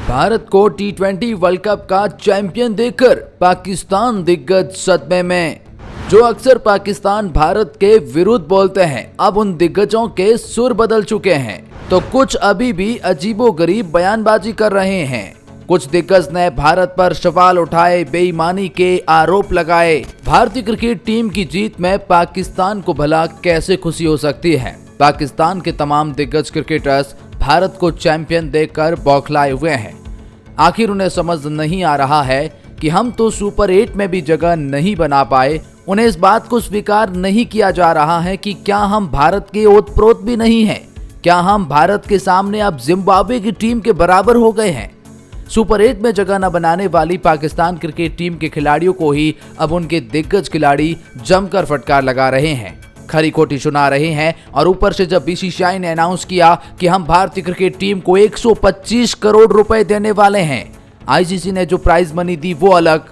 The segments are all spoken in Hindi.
भारत को टी20 वर्ल्ड कप का चैंपियन देखकर पाकिस्तान दिग्गज सदमे में। जो अक्सर पाकिस्तान भारत के विरुद्ध बोलते हैं, अब उन दिग्गजों के सुर बदल चुके हैं, तो कुछ अभी भी अजीबोगरीब बयानबाजी कर रहे हैं। कुछ दिग्गज ने भारत पर सवाल उठाए, बेईमानी के आरोप लगाए। भारतीय क्रिकेट टीम की जीत में पाकिस्तान को भला कैसे खुशी हो सकती है? पाकिस्तान के तमाम दिग्गज क्रिकेटर्स भारत को चैंपियन देखकर बौखलाए हुए हैं। आखिर उन्हें समझ नहीं आ रहा है कि हम तो सुपर 8 में भी जगह नहीं बना पाए। उन्हें इस बात को स्वीकार नहीं किया जा रहा है कि क्या हम भारत के ओतप्रोत भी नहीं हैं? क्या हम भारत के सामने अब जिम्बाब्वे की टीम के बराबर हो गए हैं? सुपर 8 में जगह न बनाने वाली पाकिस्तान क्रिकेट टीम के खिलाड़ियों को ही अब उनके दिग्गज खिलाड़ी जमकर फटकार लगा रहे हैं, खरी खोटी सुना रहे हैं। और ऊपर से जब बीसीसीआई ने अनाउंस किया कि हम भारतीय क्रिकेट टीम को 125 करोड़ रुपए देने वाले हैं, आईसीसी ने जो प्राइज मनी दी वो अलग,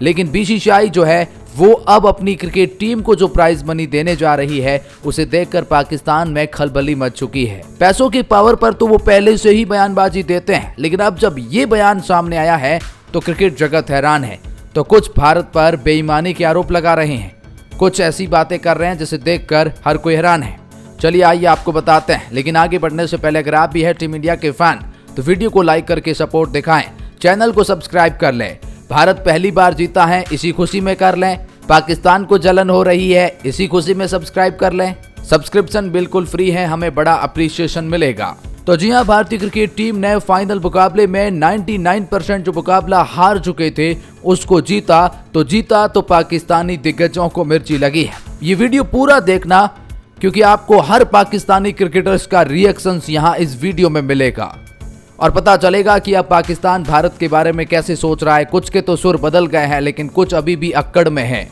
लेकिन बीसीसीआई जो है वो अब अपनी क्रिकेट टीम को जो प्राइज मनी देने जा रही है उसे देखकर पाकिस्तान में खलबली मच चुकी है। पैसों की पावर पर तो वो पहले से ही बयानबाजी देते हैं, लेकिन अब जब ये बयान सामने आया है तो क्रिकेट जगत हैरान है। तो कुछ भारत पर बेईमानी के आरोप लगा रहे हैं, कुछ ऐसी बातें कर रहे हैं जिसे देखकर हर कोई हैरान है। चलिए आइए आपको बताते हैं, लेकिन आगे बढ़ने से पहले अगर आप भी है टीम इंडिया के फैन तो वीडियो को लाइक करके सपोर्ट दिखाएं, चैनल को सब्सक्राइब कर लें। भारत पहली बार जीता है, इसी खुशी में कर लें। पाकिस्तान को जलन हो रही है, इसी खुशी में सब्सक्राइब कर लें। सब्सक्रिप्शन बिल्कुल फ्री है, हमें बड़ा अप्रिसिएशन मिलेगा। तो जी हां, भारतीय क्रिकेट टीम ने फाइनल मुकाबले में 99% जो मुकाबला हार चुके थे उसको जीता तो पाकिस्तानी दिग्गजों को मिर्ची लगी है। ये वीडियो पूरा देखना, क्योंकि आपको हर पाकिस्तानी क्रिकेटर्स का रिएक्शन यहाँ इस वीडियो में मिलेगा और पता चलेगा कि अब पाकिस्तान भारत के बारे में कैसे सोच रहा है। कुछ के तो सुर बदल गए हैं, लेकिन कुछ अभी भी अक्कड़ में हैं।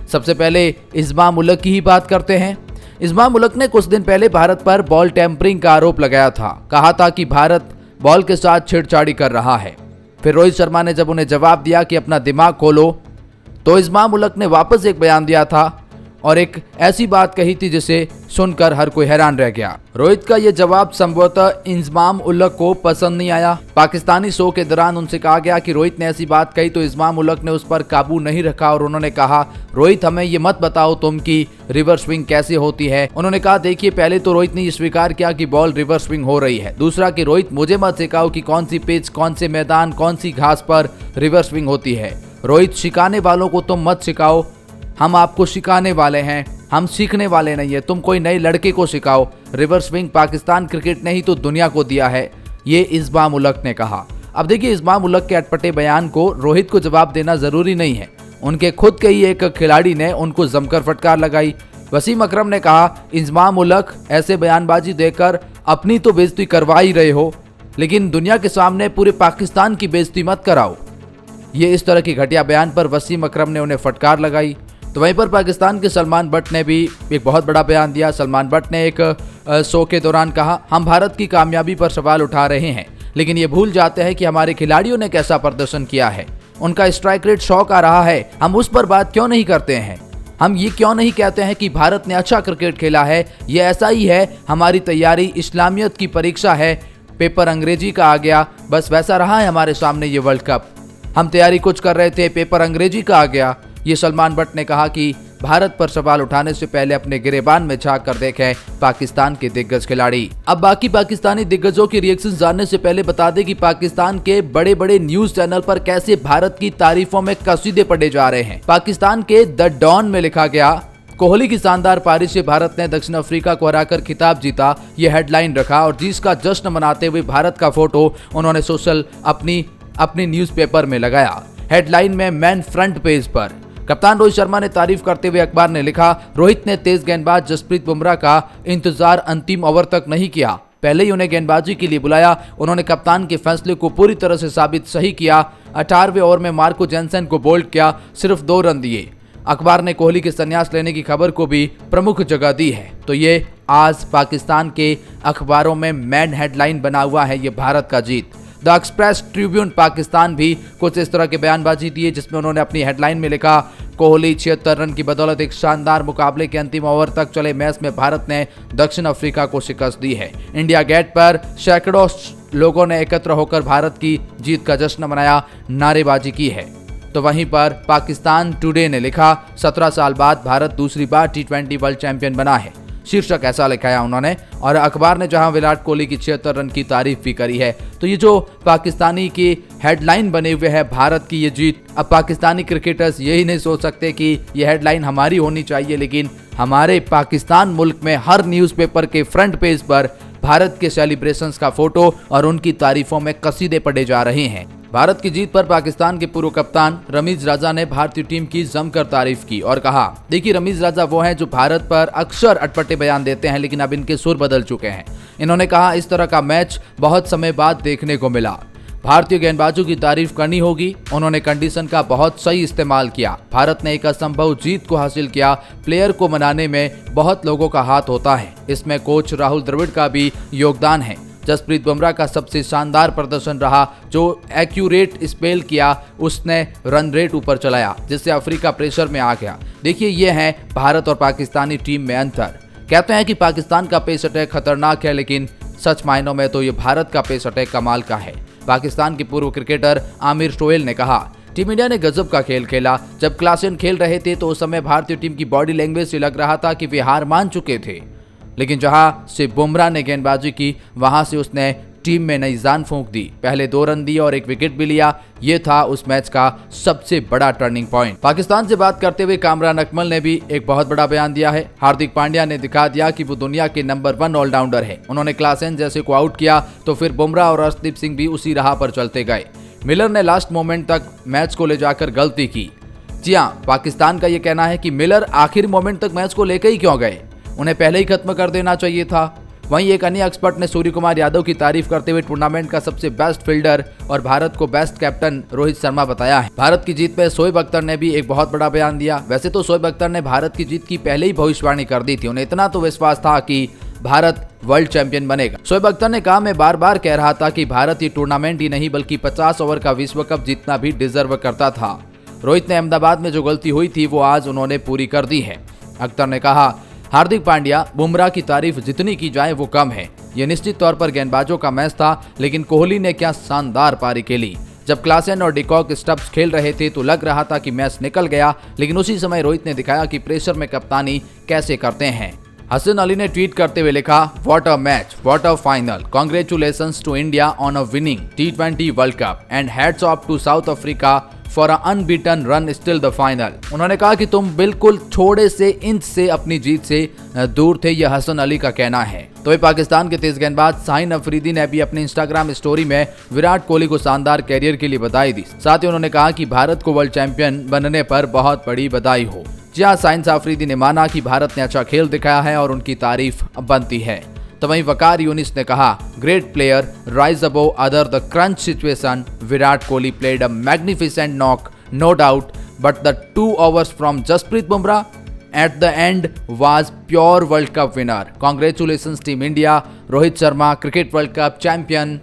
सबसे पहले इस्माम उल हक की ही बात करते हैं। इस्माम उल हक ने कुछ दिन पहले भारत पर बॉल टेम्परिंग का आरोप लगाया था। कहा था कि भारत बॉल के साथ छेड़छाड़ी कर रहा है। फिर रोहित शर्मा ने जब उन्हें जवाब दिया कि अपना दिमाग खोलो, तो इस्माम उल हक ने वापस एक बयान दिया था और एक ऐसी बात कही थी जिसे सुनकर हर कोई हैरान रह गया। रोहित का यह जवाब संभवतः इस्माम उल हक को पसंद नहीं आया। पाकिस्तानी शो के दौरान उनसे कहा गया कि रोहित ने ऐसी बात कही, तो इस्माम उल हक ने उस पर काबू नहीं रखा और उन्होंने कहा, रोहित हमें ये मत बताओ तुम कि रिवर्स स्विंग कैसे होती है। उन्होंने कहा, देखिए पहले तो रोहित ने ये स्वीकार किया कि बॉल रिवर्स स्विंग हो रही है। दूसरा कि रोहित मुझे मत सिखाओ कि कौन सी पिच, कौन से मैदान, कौन सी घास पर रिवर्स स्विंग होती है। रोहित सिखाने वालों को तुम मत सिखाओ, हम आपको सिखाने वाले हैं, हम सीखने वाले नहीं है। तुम कोई नए लड़के को सिखाओ। रिवर्स स्विंग पाकिस्तान क्रिकेट ने ही तो दुनिया को दिया है, ये इस्माम उल हक ने कहा। अब देखिए, इस्माम उल हक के अटपटे बयान को रोहित को जवाब देना जरूरी नहीं है। उनके खुद के ही एक खिलाड़ी ने उनको जमकर फटकार लगाई। वसीम अकरम ने कहा, इस्माम उल हक ऐसे बयानबाजी देकर अपनी तो बेइज्जती करवा ही रहे हो, लेकिन दुनिया के सामने पूरे पाकिस्तान की बेइज्जती मत कराओ। ये इस तरह की घटिया बयान पर वसीम अकरम ने उन्हें फटकार लगाई। तो वहीं पर पाकिस्तान के सलमान बट ने भी एक बहुत बड़ा बयान दिया। सलमान बट ने एक शो के दौरान कहा, हम भारत की कामयाबी पर सवाल उठा रहे हैं, लेकिन ये भूल जाते हैं कि हमारे खिलाड़ियों ने कैसा प्रदर्शन किया है। उनका स्ट्राइक रेट 100 का रहा है, हम उस पर बात क्यों नहीं करते हैं? हम ये क्यों नहीं कहते हैं कि भारत ने अच्छा क्रिकेट खेला है? ये ऐसा ही है, हमारी तैयारी इस्लामियत की परीक्षा है, पेपर अंग्रेजी का आ गया, बस वैसा रहा है हमारे सामने ये वर्ल्ड कप। हम तैयारी कुछ कर रहे थे, पेपर अंग्रेजी का आ गया। ये सलमान बट ने कहा कि भारत पर सवाल उठाने से पहले अपने गिरेबान में झांक कर देखें पाकिस्तान के दिग्गज खिलाड़ी। अब बाकी पाकिस्तानी दिग्गजों के रिएक्शन जानने से पहले बता दें कि पाकिस्तान के बड़े बड़े न्यूज चैनल पर कैसे भारत की तारीफों में कसीदे पढ़े जा रहे हैं। पाकिस्तान के द डॉन में लिखा गया, कोहली की शानदार पारी से भारत ने दक्षिण अफ्रीका को हराकर खिताब जीता, ये हेडलाइन रखा और जिसका जश्न मनाते हुए भारत का फोटो उन्होंने सोशल अपनी न्यूज़पेपर में लगाया। हेडलाइन में मैन फ्रंट पेज पर कप्तान रोहित शर्मा ने तारीफ करते हुए अखबार ने लिखा, रोहित ने तेज गेंदबाज जसप्रीत बुमराह का इंतजार अंतिम ओवर तक नहीं किया, पहले ही उन्हें गेंदबाजी के लिए बुलाया। उन्होंने कप्तान के फैसले को पूरी तरह से साबित सही किया। 18वें ओवर में मार्को जेनसेन को बोल्ड किया, सिर्फ 2 रन दिए। अखबार ने कोहली के संन्यास लेने की खबर को भी प्रमुख जगह दी है। तो ये आज पाकिस्तान के अखबारों में मैन हेडलाइन बना हुआ है, ये भारत का जीत। द एक्सप्रेस ट्रिब्यून पाकिस्तान भी कुछ इस तरह के बयानबाजी दिए, जिसमें उन्होंने अपनी हेडलाइन में लिखा, कोहली 76 रन की बदौलत एक शानदार मुकाबले के अंतिम ओवर तक चले मैच में भारत ने दक्षिण अफ्रीका को शिकस्त दी है। इंडिया गेट पर सैकड़ों लोगों ने एकत्र होकर भारत की जीत का जश्न मनाया, नारेबाजी की है। तो वहीं पर पाकिस्तान टुडे ने लिखा, 17 साल बाद भारत दूसरी बार T20 वर्ल्ड चैंपियन बना है। शीर्षक ऐसा लिखा है उन्होंने। और अखबार ने जहां विराट कोहली की 76 रन की तारीफ भी करी है। तो ये जो पाकिस्तानी की हेडलाइन बने हुए है भारत की ये जीत, अब पाकिस्तानी क्रिकेटर्स यही नहीं सोच सकते कि ये हेडलाइन हमारी होनी चाहिए, लेकिन हमारे पाकिस्तान मुल्क में हर न्यूज़पेपर के फ्रंट पेज पर भारत के सेलिब्रेशंस का फोटो और उनकी तारीफों में कसीदे पढ़े जा रहे हैं। भारत की जीत पर पाकिस्तान के पूर्व कप्तान रमीज राजा ने भारतीय टीम की जमकर तारीफ की और कहा, देखिए रमीज राजा वो हैं जो भारत पर अक्सर अटपटे बयान देते हैं, लेकिन अब इनके सुर बदल चुके हैं। इन्होंने कहा, इस तरह का मैच बहुत समय बाद देखने को मिला। भारतीय गेंदबाजों की तारीफ करनी होगी। उन्होंने कंडीशन का बहुत सही इस्तेमाल किया। भारत ने एक असंभव जीत को हासिल किया। प्लेयर को मनाने में बहुत लोगों का हाथ होता है, इसमें कोच राहुल द्रविड़ का भी योगदान है। जसप्रीत बुमराह का सबसे शानदार प्रदर्शन रहा, जो एक्यूरेट स्पेल किया, उसने रन रेट ऊपर चलाया, जिससे अफ्रीका प्रेशर में आ गया। देखिए ये है भारत और पाकिस्तानी टीम में अंतर। कहते हैं कि पाकिस्तान का पेस अटैक खतरनाक है, लेकिन सच मायनों में तो ये भारत का पेस अटैक कमाल का है। पाकिस्तान के पूर्व क्रिकेटर आमिर स्टोयल ने कहा, टीम इंडिया ने गजब का खेल खेला। जब क्लासेन खेल रहे थे तो उस समय भारतीय टीम की बॉडी लैंग्वेज से लग रहा था कि वे हार मान चुके थे, लेकिन जहां से बुमराह ने गेंदबाजी की वहां से उसने टीम में नई जान फूंक दी। पहले 2 रन दिए और 1 विकेट भी लिया। ये था उस मैच का सबसे बड़ा टर्निंग पॉइंट। पाकिस्तान से बात करते हुए कामरान अकमल ने भी एक बहुत बड़ा बयान दिया है। हार्दिक पांड्या ने दिखा दिया कि वो दुनिया के नंबर 1 ऑलराउंडर है। उन्होंने क्लासेन जैसे को आउट किया तो फिर बुमराह और अर्शदीप सिंह भी उसी राह पर चलते गए। मिलर ने लास्ट मोमेंट तक मैच को ले जाकर गलती की। जी हाँ, पाकिस्तान का ये कहना है कि मिलर आखिरी मोमेंट तक मैच को लेकर ही क्यों गए, उन्हें पहले ही खत्म कर देना चाहिए था। वहीं एक अन्य एक्सपर्ट ने सूर्य कुमार यादव की तारीफ करते हुए टूर्नामेंट का सबसे बेस्ट फील्डर और भारत को बेस्ट कैप्टन रोहित शर्मा बताया है। भारत की जीत पे शोएब अख्तर ने भी एक बहुत बड़ा बयान दिया। वैसे तो शोएब अख्तर ने भारत की जीत की पहले ही भविष्यवाणी कर दी थी। उन्हें इतना तो विश्वास था कि भारत वर्ल्ड चैंपियन बनेगा। शोएब अख्तर ने कहा, मैं बार बार कह रहा था कि भारत ये टूर्नामेंट ही नहीं बल्कि 50 ओवर का विश्व कप जीतना भी डिजर्व करता था। रोहित ने अहमदाबाद में जो गलती हुई थी वो आज उन्होंने पूरी कर दी है। अख्तर ने कहा, हार्दिक पांड्या, बुमराह की तारीफ जितनी की जाए वो कम है। ये निश्चित तौर पर गेंदबाजों का मैच था, लेकिन कोहली ने क्या शानदार पारी खेली। जब क्लासेन और डिकॉक स्टब्स खेल रहे थे तो लग रहा था कि मैच निकल गया, लेकिन उसी समय रोहित ने दिखाया कि प्रेशर में कप्तानी कैसे करते हैं। हसन अली ने ट्वीट करते हुए लिखा, what a match, what a final, congratulations to India on a winning T20 world cup and hats off to South Africa for a unbeaten run still the final. उन्होंने कहा कि तुम बिल्कुल थोड़े से इंच से अपनी जीत से दूर थे, यह हसन अली का कहना है। तो ये पाकिस्तान के तेज गेंदबाज शाहीन अफरीदी ने भी अपने इंस्टाग्राम स्टोरी में विराट कोहली को शानदार कैरियर के लिए बधाई दी। साथ ही उन्होंने कहा कि भारत को वर्ल्ड चैंपियन बनने पर बहुत बड़ी बधाई हो। जी हाँ, शाहीन अफरीदी ने माना कि भारत ने अच्छा खेल दिखाया है और उनकी तारीफ बनती है। तो वहीं वकार यूनिस ने कहा, great player rise above other the crunch situation, Virat Kohli played a magnificent knock no doubt, but the 2 overs from Jasprit Bumrah at the end was pure world cup winner. Congratulations team India, Rohit Sharma cricket world cup champion.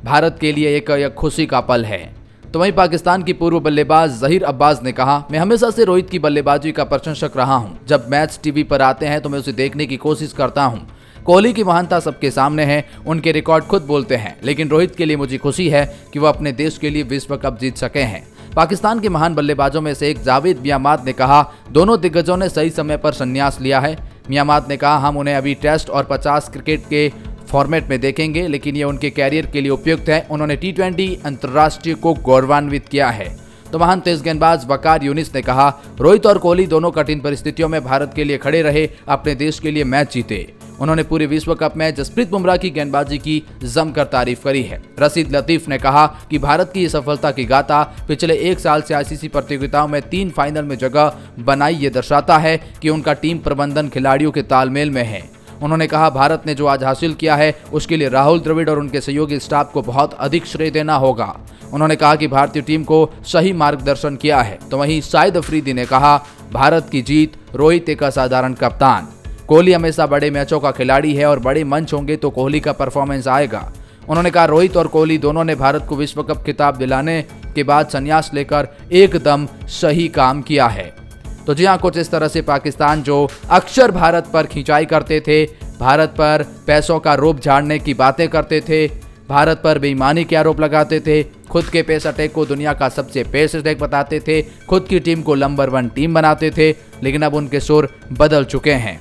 Bharat के लिए एक खुशी का पल है। तो वहीं पाकिस्तान की पूर्व बल्लेबाज जहीर अब्बास ने कहा, मैं हमेशा से रोहित की बल्लेबाजी का प्रशंसक रहा हूं। जब मैच टीवी पर आते हैं तो मैं उसे देखने की कोशिश करता हूं। कोहली की महानता सबके सामने है, उनके रिकॉर्ड खुद बोलते हैं, लेकिन रोहित के लिए मुझे खुशी है कि वो अपने देश के लिए विश्व कप जीत सके हैं। पाकिस्तान के महान बल्लेबाजों में से एक जावेद मियांमाद ने कहा, दोनों दिग्गजों ने सही समय पर संन्यास लिया है। मियांमाद ने कहा, हम उन्हें अभी टेस्ट और 50 क्रिकेट के फॉर्मेट में देखेंगे, लेकिन ये उनके कैरियर के लिए उपयुक्त है। उन्होंने T20 अंतर्राष्ट्रीय को गौरवान्वित किया है। तो महान तेज गेंदबाज वकार यूनिस ने कहा, रोहित और कोहली दोनों कठिन परिस्थितियों में भारत के लिए खड़े रहे, अपने देश के लिए मैच जीते। उन्होंने पूरे विश्व कप में जसप्रीत बुमराह की गेंदबाजी की जमकर तारीफ करी है। रशीद लतीफ ने कहा कि भारत की ये सफलता की गाथा पिछले 1 साल से ICC प्रतियोगिताओं में 3 फाइनल में जगह बनाई, ये दर्शाता है कि उनका टीम प्रबंधन खिलाड़ियों के तालमेल में है। उन्होंने कहा, भारत ने जो आज हासिल किया है उसके लिए राहुल द्रविड़ और उनके सहयोगी स्टाफ को बहुत अधिक श्रेय देना होगा। उन्होंने कहा कि भारतीय टीम को सही मार्गदर्शन किया है। तो वहीं शाहिद अफरीदी ने कहा, भारत की जीत, रोहित एक असाधारण कप्तान। कोहली हमेशा बड़े मैचों का खिलाड़ी है और बड़े मंच होंगे तो कोहली का परफॉर्मेंस आएगा। उन्होंने कहा, रोहित और कोहली दोनों ने भारत को विश्व कप खिताब दिलाने के बाद संन्यास लेकर एकदम सही काम किया है। तो जी हाँ, कुछ इस तरह से पाकिस्तान जो अक्सर भारत पर खिंचाई करते थे, भारत पर पैसों का रोब झाड़ने की बातें करते थे, भारत पर बेईमानी के आरोप लगाते थे, खुद के पेस अटैक को दुनिया का सबसे बेस्ट अटैक बताते थे, खुद की टीम को नंबर 1 टीम बनाते थे। लेकिन अब उनके सुर बदल चुके हैं।